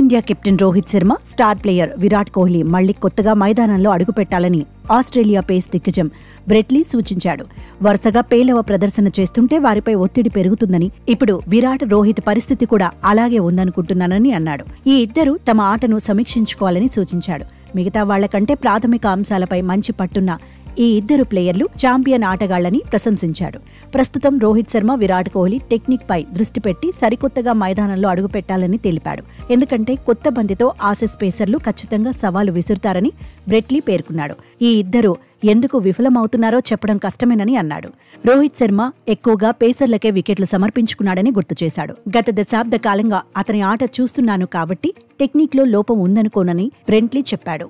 Team India captain Rohit Sharma, star player Virat Kohli మళ్లీ కొత్తగా మైదానంలో అడుగుపెట్టాలని ఆస్ట్రేలియా పేస్ దిగ్గజం బ్రెట్ లీ సూచించాడు. వరుసగా పేలవ ప్రదర్శన చేస్తుంటే వారిపై ఒత్తిడి పెరుగుతుందని, ఇప్పుడు విరాట్, రోహిత్ పరిస్థితి కూడా అలాగే ఉందనుకుంటున్నానని అన్నాడు. ఈ ఇద్దరూ తమ ఆటను సమీక్షించుకోవాలని సూచించాడు. మిగతా వాళ్లకంటే ప్రాథమిక అంశాలపై మంచి పట్టున్న ఈ ఇద్దరు ప్లేయర్లు ఛాంపియన్ ఆటగాళ్లని ప్రశంసించాడు. ప్రస్తుతం రోహిత్ శర్మ, విరాట్ కోహ్లీ టెక్నిక్ పై దృష్టి పెట్టి సరికొత్తగా మైదానంలో అడుగుపెట్టాలని తెలిపాడు. ఎందుకంటే కొత్త బంతితో ఆసీస్ పేసర్లు ఖచ్చితంగా సవాలు విసురుతారని బ్రెట్ లీ పేర్కొన్నాడు. ఈ ఇద్దరు ఎందుకు విఫలమవుతున్నారో చెప్పడం కష్టమేనని అన్నాడు. రోహిత్ శర్మ ఎక్కువగా పేసర్లకే వికెట్లు సమర్పించుకున్నాడని గుర్తు చేశాడు. గత దశాబ్ద కాలంగా అతని ఆట చూస్తున్నాను కాబట్టి టెక్నిక్లో లోపం ఉందనుకోనని బ్రెట్ లీ చెప్పాడు.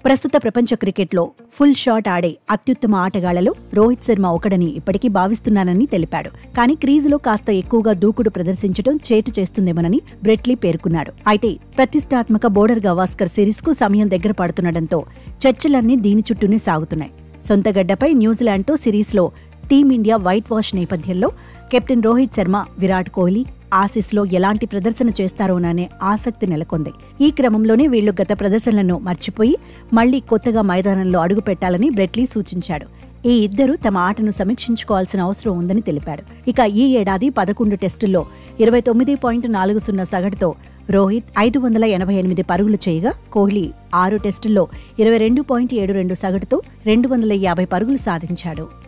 ప్రస్తుత ప్రపంచ క్రికెట్లో ఫుల్ షాట్ ఆడే అత్యుత్తమ ఆటగాళ్లలో రోహిత్ శర్మ ఒకడని ఇప్పటికీ భావిస్తున్నానని తెలిపాడు. కానీ క్రీజులో కాస్త ఎక్కువగా దూకుడు ప్రదర్శించడం చేటు చేస్తుందేమోనని బ్రెట్ లీ పేర్కొన్నాడు. అయితే ప్రతిష్టాత్మక బోర్డర్ గవాస్కర్ సిరీస్ కు సమయం దగ్గర పడుతుండటంతో చర్చలన్నీ దీని చుట్టూనే సాగుతున్నాయి. సొంత గడ్డపై న్యూజిలాండ్తో సిరీస్లో టీమిండియా వైట్ వాష్ నేపథ్యంలో కెప్టెన్ రోహిత్ శర్మ, విరాట్ కోహ్లీ ఆసీస్లో ఎలాంటి ప్రదర్శన చేస్తారోననే ఆసక్తి నెలకొంది. ఈ క్రమంలోనే వీళ్లు గత ప్రదర్శనలను మర్చిపోయి మళ్లీ కొత్తగా మైదానంలో అడుగుపెట్టాలని బ్రెట్ లీ సూచించాడు. ఈ ఇద్దరూ తమ ఆటను సమీక్షించుకోవాల్సిన అవసరం ఉందని తెలిపాడు. ఇక ఈ ఏడాది 11 టెస్టుల్లో 29.40 సగటుతో రోహిత్ 588 పరుగులు చేయగా, కోహ్లీ 6 టెస్టుల్లో 22.72 సగటుతో 250 పరుగులు సాధించాడు.